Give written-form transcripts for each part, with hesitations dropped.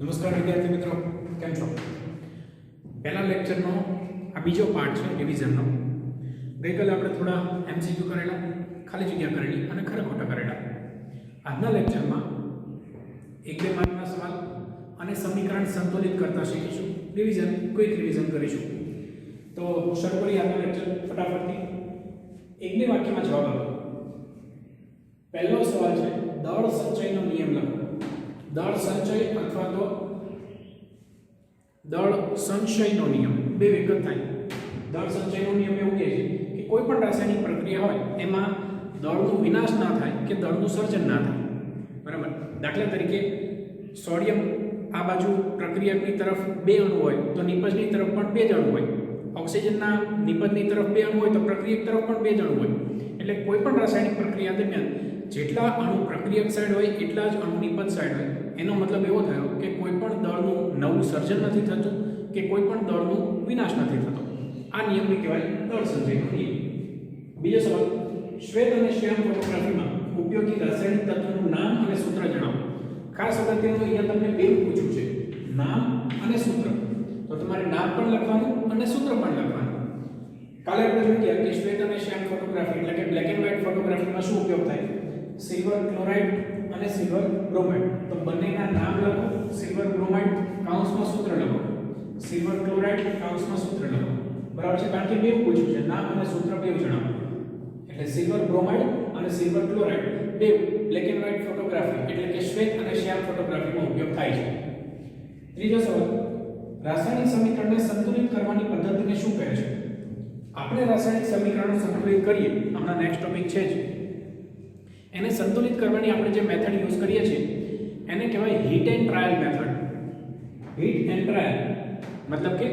નમસ્કાર વિદ્યાર્થી મિત્રો, કેમ છો? પહેલા લેક્ચરનો આ બીજો પાર્ટ છે ડિવિઝનનો. ગઈકાલે આપણે થોડા એમસીક્યુ કરેલા, ખાલી જગ્યા કરેલી અને ખરા ખોટા કરેલા. આજના લેક્ચરમાં 1-2 માર્કના સવાલ અને સમીકરણ સંતુલિત કરતા શીખીશું. રિવિઝન, ક્વિક રિવિઝન કરીશું. તો શરૂ કરીએ આજનો લેક્ચર ફટાફટથી. 1-2 વાક્યમાં જવાબ આપો. પહેલો સવાલ છે, દળ સંચયનો નિયમ લખો. દળ સંચય અથવા તો દળ સંચયનો નિયમ બે વિગત થાય. દળ સંચયનો નિયમ એવું કહે છે કે કોઈ પણ રાસાયણિક પ્રક્રિયા હોય એમાં દળનો વિનાશ ના થાય કે દળનું સર્જન ના થાય. બરાબર? દાખલા તરીકે સોડિયમ આ બાજુ પ્રક્રિયકની તરફ 2 અણુ હોય તો નિપજની તરફ પણ 2 જ અણુ હોય. ઓક્સિજનના નિપજની તરફ 2 અણુ હોય તો પ્રક્રિયક તરફ પણ 2 જ અણુ હોય. એટલે કોઈ પણ રાસાયણિક પ્રક્રિયા દરમિયાન જેટલા અણુ પ્રક્રિયક સાઈડ હોય એટલા જ અણુ નિપજ સાઈડ હોય. એનો મતલબ એવો થયો કે કોઈ પણ દળનું નવું સર્જન નથી થતું કે કોઈ પણ દળનું વિનાશ નથી થતો. આ નિયમને કહેવાય દળ સંચયનો નિયમ. બીજો સવાલ, શ્વેત અને શ્યામ ફોટોગ્રાફીમાં ઉપયોગી રાસાયણિક તત્વોનું નામ અને સૂત્ર જણાવો. ખાસ અગત્યનું અહીંયા તમને બે પૂછ્યું છે, નામ અને સૂત્ર. તો તમારે નામ પણ લખવાનું અને સૂત્ર પણ લખવાનું. કાલે આપણે જોયું કે શ્વેત અને શ્યામ ફોટોગ્રાફી એટલે કે બ્લેક એન્ડ વ્હાઇટ ફોટોગ્રાફીમાં શું ઉપયોગ થાય? સિલ્વર ક્લોરાઇડ અને સિલ્વર બ્રોમાઇડ. તો બંનેના નામ લખો, સિલ્વર બ્રોમાઇડ કૌંસમાં સૂત્ર લખો, સિલ્વર ક્લોરાઇડ કૌંસમાં સૂત્ર લખો. બરાબર છે? કારણ કે બે પૂછ્યું છે, નામ અને સૂત્ર બે જણાવો. એટલે સિલ્વર બ્રોમાઇડ અને સિલ્વર ક્લોરાઇડ બે બ્લેક એન્ડ વ્હાઇટ ફોટોગ્રાફી એટલે કે શ્વેત અને શ્યામ ફોટોગ્રાફીમાં ઉપયોગ થાય છે. ત્રીજો સવાલ, રાસાયણિક સમીકરણને સંતુલિત કરવાની પદ્ધતિને શું કહે છે? આપણે રાસાયણિક સમીકરણો સંતુલિત કરીએ, હમણાં નેક્સ્ટ ટોપિક છે જ, એને સંતુલિત કરવાની આપણે જે મેથડ યુઝ કરીએ છીએ એને કહેવાય heat and trial method. Heat and trial મતલબ કે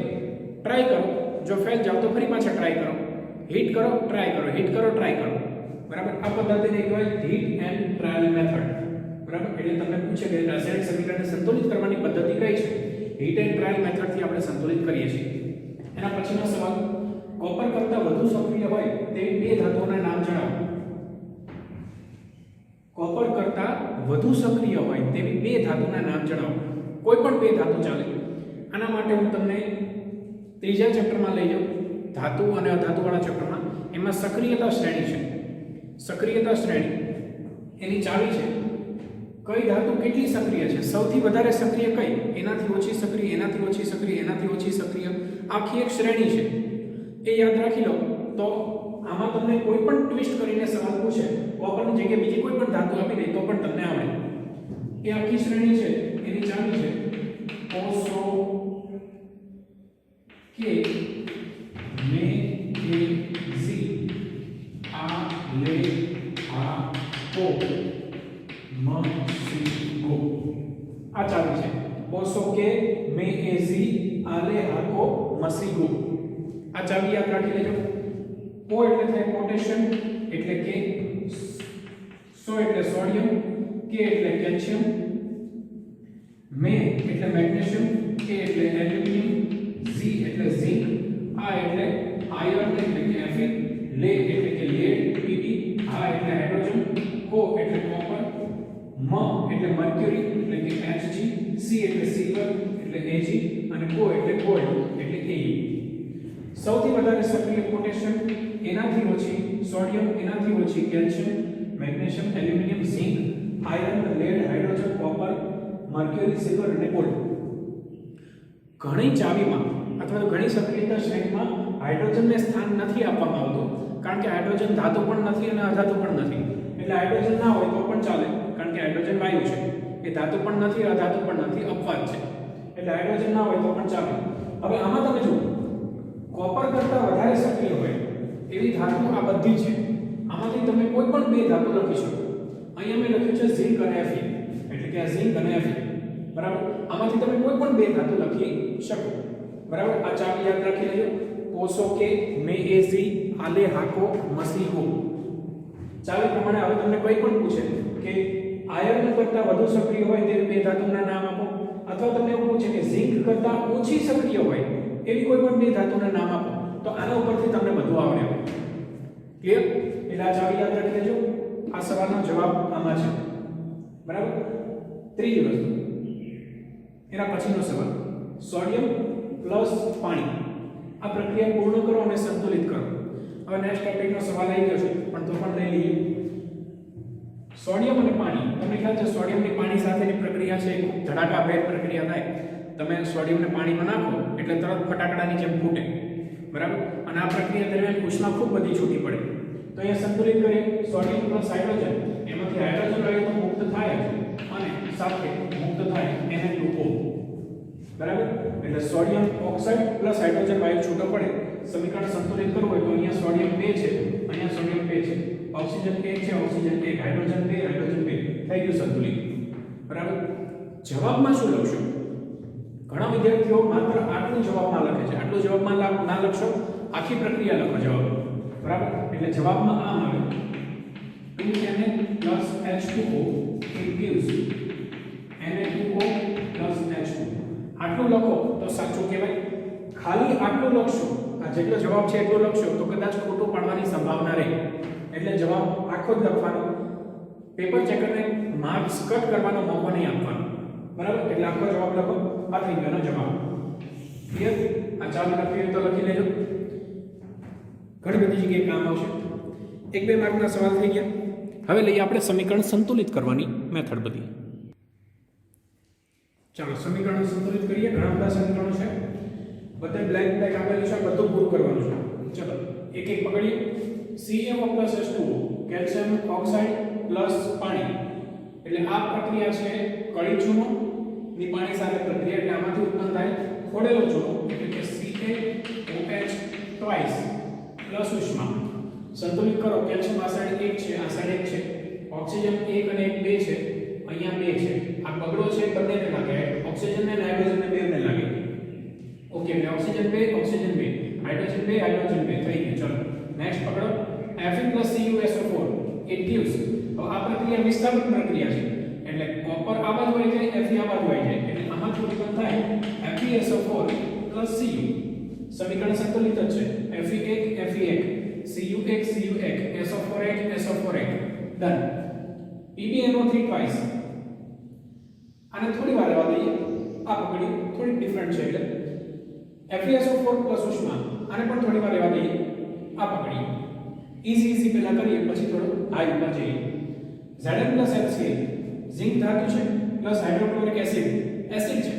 ટ્રાય કરો, જો ફેલ જાવ તો ફરી પાછા ટ્રાય કરો, હીટ કરો ટ્રાય કરો, હીટ કરો ટ્રાય કરો. બરાબર? આ પદ્ધતિને કહેવાય હીટ એન્ડ ટ્રાયલ મેથડ. બરાબર? એટલે તમને પૂછે કે રાસાયણિક સમીકરણને સંતુલિત કરવાની પદ્ધતિ કઈ છે? હીટ એન્ડ ટ્રાયલ મેથડથી આપણે સંતુલિત કરીએ છીએ. એના પછીનો સવાલ, કોપર કરતાં વધુ સક્રિય હોય તેવી બે ધાતુઓના નામ જણાવો. કોપર કરતાં વધુ સક્રિય હોય તેવી બે ધાતુના નામ જણાવો. કોઈ પણ બે ધાતુ ચાલે. આના માટે હું તમને ત્રીજા ચેપ્ટરમાં લઈ જાઉં, ધાતુ અને અધાતુવાળા ચેપ્ટરમાં. એમાં સક્રિયતા શ્રેણી છે. સક્રિયતા શ્રેણી એની ચાવી છે કઈ ધાતુ કેટલી સક્રિય છે, સૌથી વધારે સક્રિય કઈ, એનાથી ઓછી સક્રિય, એનાથી ઓછી સક્રિય, એનાથી ઓછી સક્રિય, આખી એક શ્રેણી છે. એ યાદ રાખી લો તો આમાં તમને કોઈ પણ ટ્વિસ્ટ કરીને સવાલ પૂછે, કોપરની જગ્યાએ બીજી કોઈ પણ ધાતુ આપી દે તો પણ તમને આવડે. એ આખી શ્રેણી છે, એની ચાવી છે કોસો કે મે એ ઝી આ લે આ કો મ સી ગો. આ ચાવી છે કોસો કે મે એ ઝી આ લે આ કો મ સી ગો. આ ચાવી યાદ રાખી લેજો. કો એટલે થાય પોટેશિયમ એટલે કે, સો એટલે સોડિયમ, કે એટલે કેલ્શિયમ, મે એટલે મેગ્નેશિયમ, કે એટલે એલ્યુમિનિયમ, ઝી એટલે ઝિંક, આ એટલે આયર્ન એટલે કે એફી, લે એટલે કે લેડ પીબી, આ એટલે હાઇડ્રોજન, કો એટલે કોપર, મ એટલે મર્ક્યુરી એટલે કે એચજી, સી એટલે સિલ્વર એટલે એજી અને કો એટલે ગોલ્ડ એટલે એયુ. સૌથી વધારે સક્રિય પોટેશિયમ, એનાથી ઓછી સોડિયમ, એનાથી ઓછી calcium, magnesium, aluminium, zinc, iron, lead, hydrogen, copper, mercury, silver અને ગોલ્ડ. ઘણી ચાવીમાં અથવા તો ઘણી સક્રિયતા શ્રેણીમાં હાઇડ્રોજનને સ્થાન નથી આપવામાં આવતું, કારણ કે હાઇડ્રોજન ધાતુ પણ નથી અને અધાતુ પણ નથી. એટલે હાઇડ્રોજન ના હોય તો પણ ચાલે, કારણ કે હાઇડ્રોજન વાયુ છે, એ ધાતુ પણ નથી અધાતુ પણ નથી, અપવાદ છે. એટલે હાઇડ્રોજન ના હોય તો પણ ચાલે. હવે આમાં તમે જુઓ, કોપર કરતાં વધારે સક્રિય હોય એવી ધાતુ આ બધી છે. આમાંથી તમે કોઈ પણ બે ધાતુ લખી શકો. અહીંયા મેં લખ્યું છે ઝિંક અને એફી, એટલે કે આ ઝિંક અને એફી. બરાબર? આમાંથી તમે કોઈ પણ બે ધાતુ લખી શકો. બરાબર? આ ચાવી યાદ રાખી લેજો, કોસો કે મે એ ઝી આલે હાકો મસી ગો. ચાવી પ્રમાણે હવે તમને કોઈ પણ પૂછે કે આયર્ન કરતાં વધુ સક્રિય હોય તે બે ધાતુના નામ આપો, અથવા તમને એવું પૂછે કે ઝિંક કરતાં ઓછી સક્રિય હોય એવી કોઈ પણ બે ધાતુના નામ આપો, તો આના ઉપરથી તમને બધું આવડે. ક્લિયર? એટલે આ ચાવી યાદ રાખી લેજો. આ સવાલનો જવાબ આમાં છે. બરાબર? ત્રીજી વસ્તુ, એના પછીનો સવાલ, સોડિયમ પ્લસ પાણી આ પ્રક્રિયા પૂર્ણ કરો અને સંતુલિત કરો. હવે નેક્સ્ટ ટોપિકનો સવાલ આવી ગયો છે પણ તો પણ લઈ લઈએ. સોડિયમ અને પાણી, તમને ખ્યાલ છે સોડિયમની પાણી સાથેની પ્રક્રિયા છે ખૂબ ધડાકાભેર પ્રક્રિયા થાય. તમે સોડિયમને પાણીમાં નાખો એટલે તરત ફટાકડાની જેમ ફૂટે, બરાબર. અને આ પ્રક્રિયા દરમિયાન ઉષ્મા ખૂબ બધી છૂટી પડે. તો અહીંયા સંતુલિત કરીએ, સોડિયમ પ્લસ હાઇડ્રોજન, એમાંથી હાઇડ્રોજન વાયુ તો મુક્ત થાય છે અને સાથે મુક્ત થાય Na2O, બરાબર. એટલે સોડિયમ ઓક્સાઇડ પ્લસ હાઇડ્રોજન વાયુ છૂટો પડે. સમીકરણ સંતુલિત કરવું હોય તો અહીંયા સોડિયમ 2 છે, અહીંયા સોડિયમ 2 છે, ઓક્સિજન 1 છે, ઓક્સિજન 1, હાઇડ્રોજન 2, હાઇડ્રોજન 2, થઈ ગયું સંતુલિત, બરાબર. જવાબમાં શું લખશો? ઘણા વિદ્યાર્થીઓ માત્ર આટલું જવાબમાં લખે છે. આટલું જવાબમાં ના લખશો, આખી પ્રક્રિયા લખો જવાબ, બરાબર. એટલે જવાબમાં આમ આવે 2Na plus H2O it gives Na2O plus H2. આટલું લખો તો સાચું કહેવાય. ખાલી આટલું લખશો, આ જેટલો જવાબ છે એટલો લખશો તો કદાચ ખોટું પાડવાની સંભાવના રહે. એટલે જવાબ આખો જ લખવાનો. પેપર ચેકરને માર્ક્સ કટ કરવાનો મોકો નહીં આપવાનો, બરાબર. એટલે આખો જવાબ લખો. આ થઈ ગયો જવાબ. ક્લિયર? આ ચાલુ લખી તો લખી લેજો, ઘણી બધી જગ્યાએ કામ આવશે. 1-2 માર્કના સવાલ થઈ ગયા. હવે લઈએ આપણે સમીકરણ સંતુલિત કરવાની મેથડ બધી. ચાલો સમીકરણ સંતુલિત કરીએ. ઘણા બધા સમીકરણો છે, બધે બ્લેક આપેલું છે, બધું પૂરું કરવાનું છે. ચલો એક એક પકડીએ. CaO + H2O calcium oxide plus પાણી, એટલે આ પ્રક્રિયા છે કળી ચૂનો ની પાણી સાથે પ્રક્રિયા. એટલે આમાંથી ઉત્પન્ન થાય ખોડેલો ચૂનો, એટલે કે CaOH ટ્વાઇસ પ્લસ ઉષ્મા. સંતુલિત કરો. કેલ્શિયમ આ સાઈડ 1 છે, આ સાઈડ 1 છે, ઓક્સિજન 1 અને 1 2 છે, અહીંયા 2 છે. આ બગડો છે બંનેને લાગે, ઓક્સિજન ને હાઇડ્રોજન ને બેને લાગે. ઓકે, એટલે ઓક્સિજન 2, ઓક્સિજન 2, હાઇડ્રોજન 2, હાઇડ્રોજન 2 થઈ ગયું. ચલો નેક્સ્ટ પકડો. Fe+CuSO4 it gives. તો આ પ્રક્રિયા વિસ્થાપન પ્રક્રિયા છે, એટલે કોપર આ બાજુ આવી જાય, Fe આ બાજુ આવી જાય, એટલે આમાંથી ઉત્પન્ન થાય FeSO4 Cu. સમીકરણ સંતુલિત જ છે. Fe1 Fe1, Cu1 Cu1, SO4 SO4. Done. PbNO3 twice. આને થોડી વાર રહેવા દઈએ. આ પકડી થોડી ડિફરન્ટ છે, એટલે FeSO4 પ્લસ ઉષ્મા. આને પણ થોડી વાર રહેવા દઈએ. આ પકડી ઈઝી પહેલા કરીએ, પછી થોડો હાઈ ઉપર જઈએ. Zn + HCl ઝિંક ધાતુ છે પ્લસ હાઇડ્રોક્લોરિક એસિડ એસિડ છે.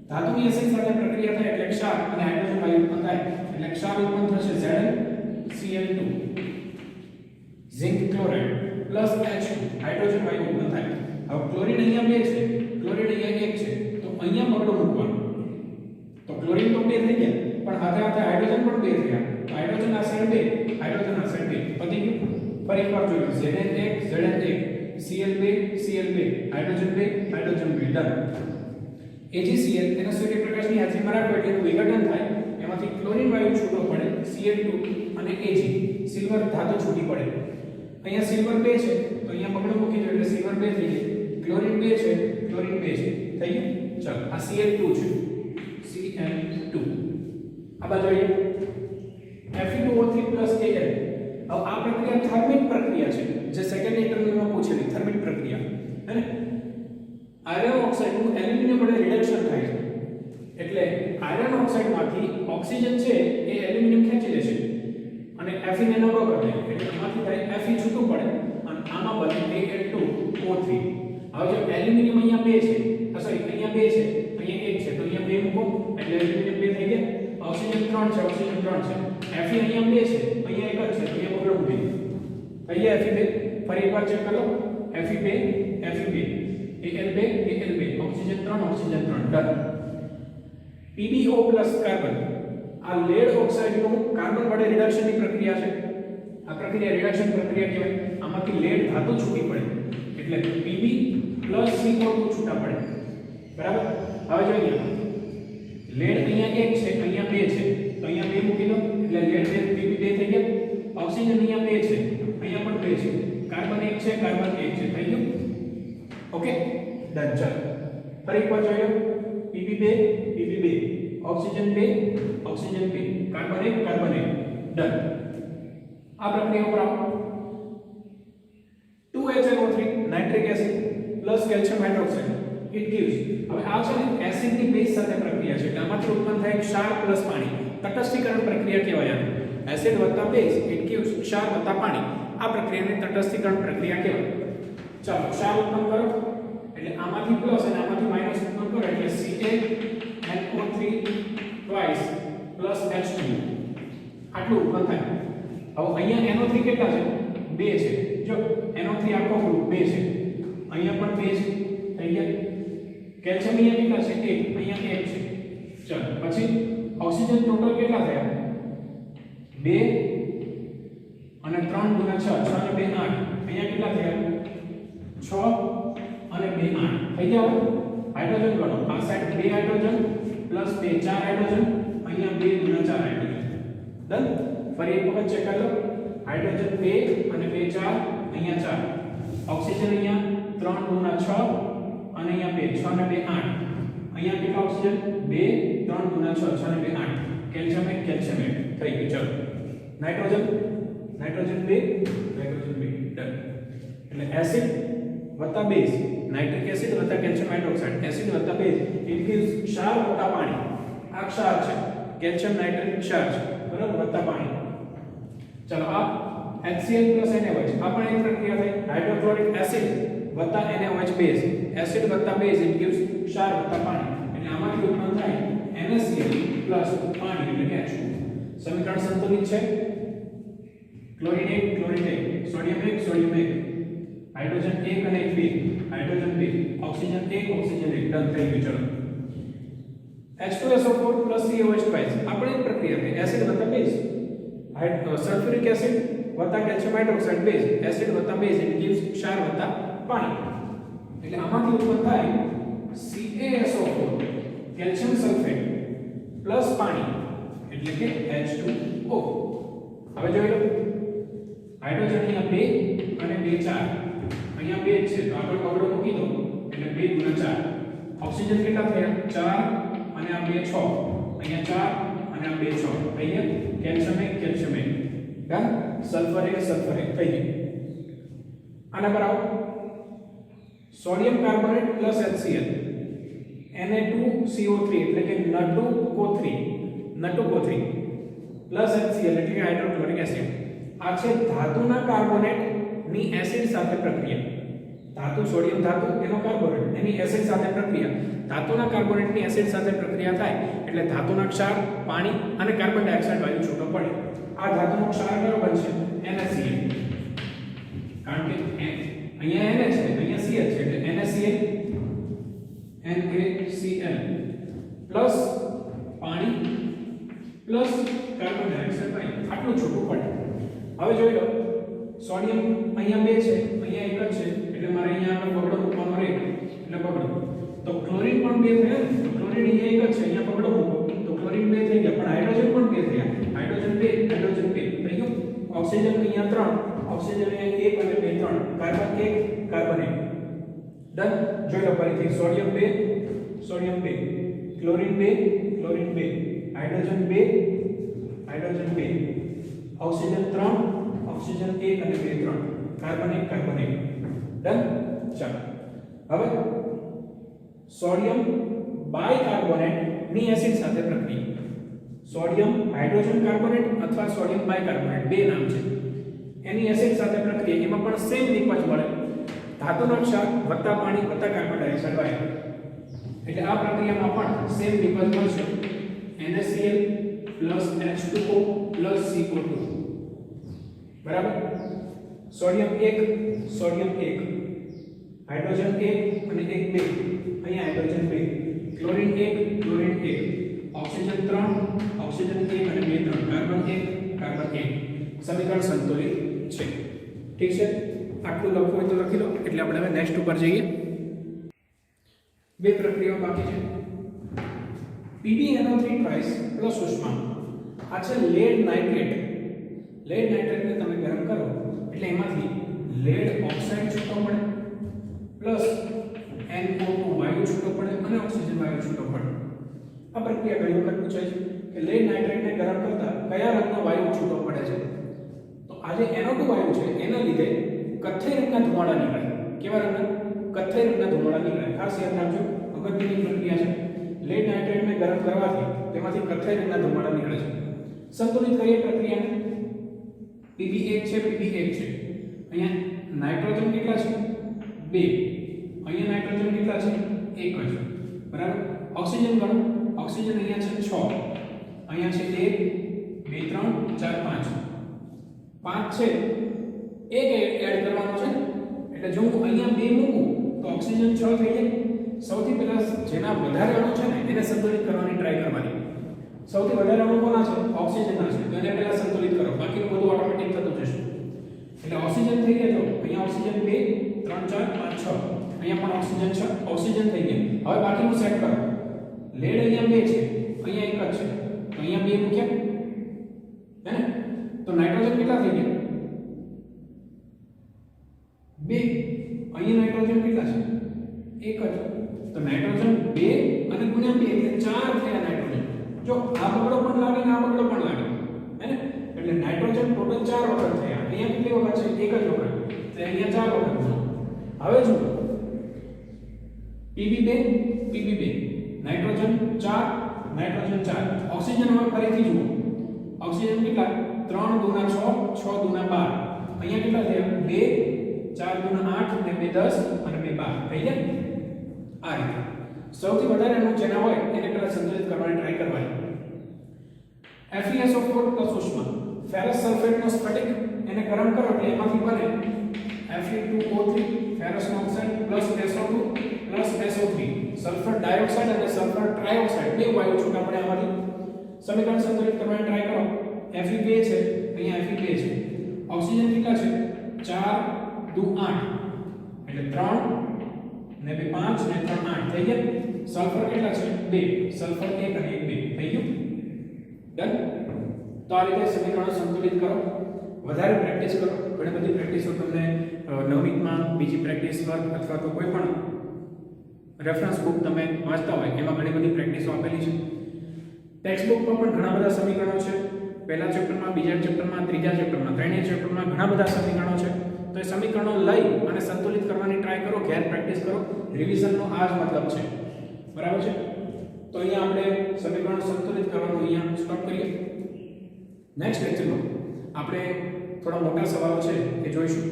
ધાતુની એસિડ સાથે પ્રક્રિયા થાય એટલે ક્ષાર અને હાઇડ્રોજન વાયુ ઉત્પન્ન થાય, એટલે ક્ષાર ઉત્પન્ન થશે ZnCl2. Zinc chloride plus H2 hydrogen વાયુ ઉત્પન્ન થાય. હવે ક્લોરીન અહીંયા 2 છે, ક્લોરીન અહીંયા 1 છે, તો અહીંયા બગડો મૂકવાનો. તો ક્લોરીન તો 2 થઈ ગયા, પણ હાથે હાથે હાઇડ્રોજન પણ 2 થયા. હાઇડ્રોજન આ સાઈડ 2, હાઇડ્રોજન આ સાઈડ 2, પતી ગયું. ફરી એકવાર જોયું. Zn1 Zn1, Cl2 Cl2, hydrogen 2 hydrogen 2. Done. AgCl એને સૂર્યપ્રકાશની હાજરીમાં રાખો એટલે એનું વિઘટન થાય, એમાંથી ક્લોરીન વાયુ છૂટો પડે Cl2 અને Ag સિલ્વર ધાતુ છૂટી પડે. અહીંયા સિલ્વર 2 છે, તો અહીંયા પકડો મૂકી દો એટલે સિલ્વર 2 થઈ જાય. ક્લોરીન 2 છે, ક્લોરીન 2 છે, થઈ ગયું. ચાલો આ Cl2 છે, Cl2. આ બાજુ આવીએ. Fe2O3 + Al. હવે આ પ્રક્રિયા થર્મિક પ્રક્રિયા છે, જે સેકન્ડ ઇન્ટરવ્યુમાં પૂછેલી થર્મિક પ્રક્રિયા, હે ને. આયર્ન ઓક્સાઇડનું એલ્યુમિનિયમ વડે રિડક્શન થાય છે, એટલે આયર્ન ઓક્સાઇડમાંથી ઓક્સિજન છે એ એલ્યુમિનિયમ ખેંચી લેશે અને Fe ને નબળો કરી દે, એટલે આમાંથી થાય Fe છૂટું પડે અને આમાં બને Al2O3. હવે જો એલ્યુમિનિયમ અહીંયા 2 છે, સોરી અહીંયા 2 છે, અહીંયા 1 છે, તો અહીંયા 2 મૂકો એટલે એલ્યુમિનિયમ 2 થઈ ગયા. ઓક્સિજન 3 છે, ઓક્સિજન 3 છે, Fe અહીંયા 2 છે, અહીંયા 1 જ છે, તો અહીંયા બગડો મૂકી દો. થઈ ગયા Fe2. ફરી એકવાર ચેક કરો. Fe2 Fe2, Al2 Al2, oxygen 3 oxygen 3. Done. PbO + carbon. આ લેડ ઓક્સાઇડનું કાર્બન વડે રિડક્શનની પ્રક્રિયા છે. આ પ્રક્રિયા રિડક્શન પ્રક્રિયા કહેવાય. આમાંથી લેડ ધાતુ છૂટી પડે, એટલે Pb + CO2 છૂટા પડે, બરાબર. હવે જોઈએ લેડ અહીંયા 1 છે, અહીંયા 2 છે, તો અહીંયા 2 મૂકી દો એટલે લેડ 2 Pb 2 થઈ ગયા. ઓક્સિજન અહીંયા 2 છે, અહીંયા પણ 2 છે, કાર્બન 1 છે, કાર્બન 1 છે, થઈ ગયું. Okay done. ચાલો ફરી એકવાર જોઈએ. Pb2 Pb2, oxygen 2 oxygen 2, carbon 1 carbon 1. Done. આ પ્રક્રિયા ઉપર આવો. 2HNO3 nitric acid plus calcium hydroxide it gives હવે આ છે ને એસિડ ની બેઝ સાથે પ્રક્રિયા છે એટલે આમાંથી ઉત્પન્ન થાય ક્ષાર પ્લસ પાણી તટસ્થીકરણ પ્રક્રિયા કહેવાય આને એસિડ વત્તા બેઝ ઇટ ગિવ્સ ક્ષાર વત્તા પાણી આ પ્રક્રિયાને તટસ્થીકરણ પ્રક્રિયા કહેવાય ચાલો ક્ષાર ઉત્પન્ન કરો એટલે આમાંથી પ્લસ અને આમાંથી માઈનસ ઉત્પન્ન કરો એટલે CaNO3 twice plus H2 આટલું ઉત્પન્ન થાય હવે અહીંયા NO3 કેટલા છે 2 છે જો NO3 આખો ગ્રુપ 2 છે અહીંયા પણ 2 છે થઈ ગયા કેલ્શિયમ અહીંયા કેટલા છે 1 અહીંયા 1 છે ચાલો પછી ઓક્સિજન ટોટલ કેટલા થયા 2 અને 3 ગુણ્યા 6 6 અને 2 8 અહીંયા કેટલા થયા 6 અને 2 8 થઈ ગયા હાઇડ્રોજન ગણો આ સાઈડ 2 હાઇડ્રોજન પ્લસ 2 4 હાઇડ્રોજન અહીંયા 2 ગુણ્યા 4 હાઇડ્રોજન ડન ફરી એક વખત ચેક કરી લો હાઇડ્રોજન 2 અને 2 4 અહીંયા 4 ઓક્સિજન અહીંયા 3 ગુણ્યા 6 અને અહીંયા 2 6 અને 2 8 અહીંયા કેટલા ઓક્સિજન 2 3 ગુણ્યા 6 6 અને 2 8 કેલ્શિયમ એક થઈ ગયું ચલો નાઇટ્રોજન 2 નાઇટ્રોજન 2 ડન એટલે એસિડ વત્તા બેઝ નાઇટ્રિક એસિડ વત્તા કેલ્શિયમ હાઇડ્રોક્સાઇડ એસિડ વત્તા બેઝ ઇટ ગિવ્સ ક્ષાર વત્તા પાણી આ ક્ષાર છે કેલ્શિયમ નાઇટ્રેટ ક્ષાર છે બરાબર વત્તા પાણી ચલો આ HCl NaOH આ પણ એક પ્રક્રિયા થઈ હાઇડ્રોક્લોરિક એસિડ વત્તા NaOH બેઝ એસિડ વત્તા બેઝ ઇટ ગિવ્સ ક્ષાર વત્તા પાણી એટલે આમાંથી ઉત્પન્ન થાય NaCl પાણી એટલે કે H2 સમીકરણ સંતુલિત છે chlorine 1 chlorine 1 sodium 1 sodium 1 hydrogen 1 અને 2 હાઇડ્રોજન 2 ઓક્સિજન 1 ઓક્સિજન 1 ડન થઈ ગયું ચલો H2SO4 COH twice આપણે એક પ્રક્રિયા છે એસિડ વત્તા બેઝ સલ્ફ્યુરિક એસિડ વત્તા કેલ્શિયમ હાઇડ્રોક્સાઇડ બેઝ એસિડ વત્તા બેઝ ઇટ ગિવ્સ ક્ષાર વત્તા પાણી એટલે આમાંથી ઉત્પન્ન થાય CaSO4 કેલ્શિયમ સલ્ફેટ પ્લસ પાણી એટલે કે H2O હવે જોઈ લો હાઇડ્રોજન અહીંયા 2 અને 2 4 અહીંયા 2 છે તો આગળ બગડો મૂકી દો એટલે 2 ગુણ્યા 4 ઓક્સિજન કેટલા થયા 4 અને આ 2 6 અહીંયા 4 અને આ 2 6 થઈ ગયા calcium 1 calcium 1 done sulphur 1 sulphur 1 થઈ ગયું આના પર આવો sodium carbonate plus HCl Na2CO3 એટલે કે N2CO3 પ્લસ HCl એટલે કે હાઇડ્રોક્લોરિક એસિડ આ છે ધાતુના કાર્બોનેટ ની એસિડ સાથે પ્રક્રિયા ધાતુ સોડિયમ ધાતુ એનો કાર્બોનેટ એની એસિડ સાથે પ્રક્રિયા ધાતુના કાર્બોનેટ ની એસિડ સાથે પ્રક્રિયા થાય એટલે ધાતુના ક્ષાર પાણી અને કાર્બન ડાયોક્સાઇડ વાયુ છૂટો પડે આ ધાતુનો ક્ષાર કયો બનશે NaCl કારણ કે અહીંયા Na છે અહીંયા Cl છે એટલે NaCl પ્લસ પાણી પ્લસ કાર્બન ડાયોક્સાઇડ વાયુ આટલું છૂટું પડે હવે જોઈ લો સોડિયમ અહીંયા 2 છે અહીંયા 1 જ છે એટલે મારે અહીંયા આપણે બગડો મૂકવાનો રહે એટલે બગડો તો ક્લોરીન પણ 2 થયા ને ક્લોરીન અહીંયા 1 જ છે અહીંયા બગડો મૂકો તો ક્લોરીન 2 થઈ ગયા પણ હાઇડ્રોજન પણ 2 થયા હાઇડ્રોજન 2 હાઇડ્રોજન 2 થઈ ગયું ઓક્સિજન અહીંયા 3 ઓક્સિજન અહીંયા 1 અને 2 3 કાર્બન 1 કાર્બન 1 ડન જોઈ લો ફરીથી sodium 2 chlorine 2 hydrogen 2 oxygen 3 oxygen 1 અને 2 3 કાર્બન 1 કાર્બન 1 ડન ચાલો હવે સોડિયમ બાયકાર્બોનેટ ની એસિડ સાથે પ્રક્રિયા સોડિયમ હાઇડ્રોજન કાર્બોનેટ અથવા સોડિયમ બાયકાર્બોનેટ બે નામ છે એની એસિડ સાથે પ્રક્રિયા એમાં પણ સેમ નિપજ મળે ધાતુના ક્ષાર વત્તા પાણી વત્તા કાર્બન ડાયોક્સાઇડ વાયુ એટલે આ પ્રક્રિયામાં પણ સેમ નિપજ મળશે NaCl H2O CO2 બરાબર સોડિયમ 1 હાઇડ્રોજન 1 અને 1 2 અહીંયા હાઇડ્રોજન 2 ક્લોરીન 1 ઓક્સિજન 3 ઓક્સિજન 1 અને 2 3 કાર્બન 1 કાર્બન 1 સમીકરણ સંતુલિત છે ઠીક છે આટલું લખવું હોય તો લખી લો એટલે આપણે હવે નેક્સ્ટ ઉપર જઈએ બે પ્રક્રિયાઓ બાકી છે PbNO3 twice પ્લસ ઉષ્મા આ છે લેડ નાઇટ્રેટને તમે ગરમ કરો એટલે એમાંથી લેડ ઓક્સાઇડ છૂટો પડે પ્લસ NO2 વાયુ છૂટો પડે અને ઓક્સિજન વાયુ છૂટો પડે આ પ્રક્રિયા ઘણી વખત પૂછાય છે કે લેડ નાઇટ્રેટને ગરમ કરતા કયા રંગનો વાયુ છૂટો પડે છે તો આ જે NO2 વાયુ છે એના લીધે કથ્થઈ રંગના ધુમાડા નીકળે કેવા રંગના કથ્થઈ રંગના ધુમાડા નીકળે. ખાસ યાદ રાખજો, અગત્યની પ્રક્રિયા છે. લેડ નાઇટ્રેટને ગરમ કરવાથી તેમાંથી કથ્થઈ રંગના ધુમાડા નીકળે છે. સંતુલિત કરીએ પ્રક્રિયાને. Pb1 છે, Pb1 છે. અહીંયા નાઇટ્રોજન કેટલા છે? 2. અહીંયા નાઇટ્રોજન કેટલા છે? 1 જ. બરાબર. ઓક્સિજન ગણો. ઓક્સિજન અહીંયા છે 6. અહીંયા છે 1 2 3 4 5 છે. એક એડ કરવાનો છે, એટલે જો હું અહીંયા 2 મૂકું તો ઓક્સિજન 6 થઈ જાય. સૌથી પહેલા જેના વધારે અણુ છે ને એને સંતુલિત કરવાની ટ્રાય કરવાની. સૌથી વધારે અણુ કોના છે? ઓક્સિજનના છે. તો એને પહેલા સંતુલિત કરો, બાકીનું બધું ઓટોમેટિક થતું જશે. એટલે ઓક્સિજન થઈ ગયા. જો અહીંયા ઓક્સિજન 2 3 4 5 6, અહીંયા પણ ઓક્સિજન 6 ઓક્સિજન થઈ ગયા. હવે બાકીનું સેટ કરો. લેડ અહીંયા 2 છે, અહીંયા 1 જ છે, તો અહીંયા 2 મૂક્યા હે ને. તો નાઇટ્રોજન કેટલા થઈ ગયા? 2. અહીંયા નાઇટ્રોજન કેટલા છે? 1 જ. તો નાઇટ્રોજન 2 અને ગુણ્યા 2 એટલે 4 થયા નાઇટ્રોજન. જો આ બગડો પણ લાગે ને આ બગડો પણ લાગે હે ને, એટલે નાઇટ્રોજન ટોટલ 4 વખત થયા. અહીંયા કેટલી વખત છે? 1 જ વખત. તો અહીંયા 4 વખત છે. હવે જો Pb2 Pb2 nitrogen 4 nitrogen 4. Oxygen હવે ફરીથી જુઓ. ઓક્સિજન કેટલા? 3 દુના 6 6 દુના 12. અહીંયા કેટલા થયા? 2 4 દુના 8 ને 2 10 અને 2 12 થઈ ગયા. આ રીતે સૌથી વધારે અણુ જેના હોય એને પહેલા સંતુલિત કરવાની ટ્રાય કરવાની. FeSO4 ઉષ્મા. ફેરસ સલ્ફેટનો સ્ફટિક એને ગરમ કરો એટલે એમાંથી બને Fe2O3 ferrous oxide SO2 SO3 sulphur dioxide અને સલ્ફર ટ્રાયોક્સાઇડ. બે વાયુ છૂટા પડે આમાંથી. સમીકરણ સંતુલિત કરવાની ટ્રાય કરો. Fe2 છે, અહીંયા Fe2 છે. ઓક્સિજન કેટલા છે? 4 2 8 એટલે 3 ને 2 5 ને 3 8 થઈ ગયા. સલ્ફર કેટલા છે? 2. સલ્ફર 1 અને 1 2 થઈ ગયું. ડન. તો આ રીતે સમીકરણો સંતુલિત કરો. વધારે પ્રેક્ટિસ કરો. ઘણી બધી પ્રેક્ટિસો તમને નવનીતમાં બીજી પ્રેક્ટિસ વર્ક અથવા તો કોઈ પણ રેફરન્સ બુક તમે વાંચતા હોય એમાં ઘણી બધી પ્રેક્ટિસો આપેલી છે. ટેક્સ્ટ બુકમાં પણ ઘણા બધા સમીકરણો છે. પહેલા ચેપ્ટરમાં, બીજા ચેપ્ટરમાં, ત્રીજા ચેપ્ટરમાં, ત્રણેય ચેપ્ટરમાં ઘણા બધા સમીકરણો છે. તો એ સમીકરણો લઈ અને સંતુલિત કરવાની ટ્રાય કરો, ઘેર પ્રેક્ટિસ કરો. રિવિઝનનો આ જ મતલબ છે. બરાબર છે. તો અહીંયા આપણે સમીકરણો સંતુલિત કરવાનું અહીંયા સ્ટોપ કરીએ. નેક્સ્ટ લેક્ચરમાં આપણે થોડા મોટા સવાલો છે એ જોઈશું.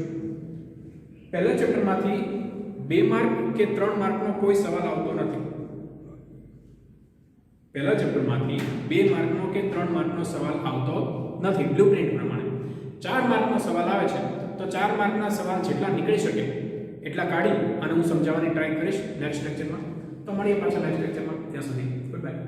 પહેલા ચેપ્ટરમાંથી 2 માર્ક કે 3 માર્કનો કોઈ સવાલ આવતો નથી. પહેલા ચેપ્ટરમાંથી 2 માર્કનો કે 3 માર્કનો સવાલ આવતો નથી. બ્લુપ્રિન્ટ પ્રમાણે 4 માર્કનો સવાલ આવે છે. તો 4 માર્કના સવાલ જેટલા નીકળી શકે એટલા કાઢી અને હું સમજાવવાની ટ્રાય કરીશ નેક્સ્ટ લેક્ચરમાં. તો મળીએ પાછા નેક્સ્ટ લેક્ચરમાં. ત્યાં સુધી ગુડ બાય.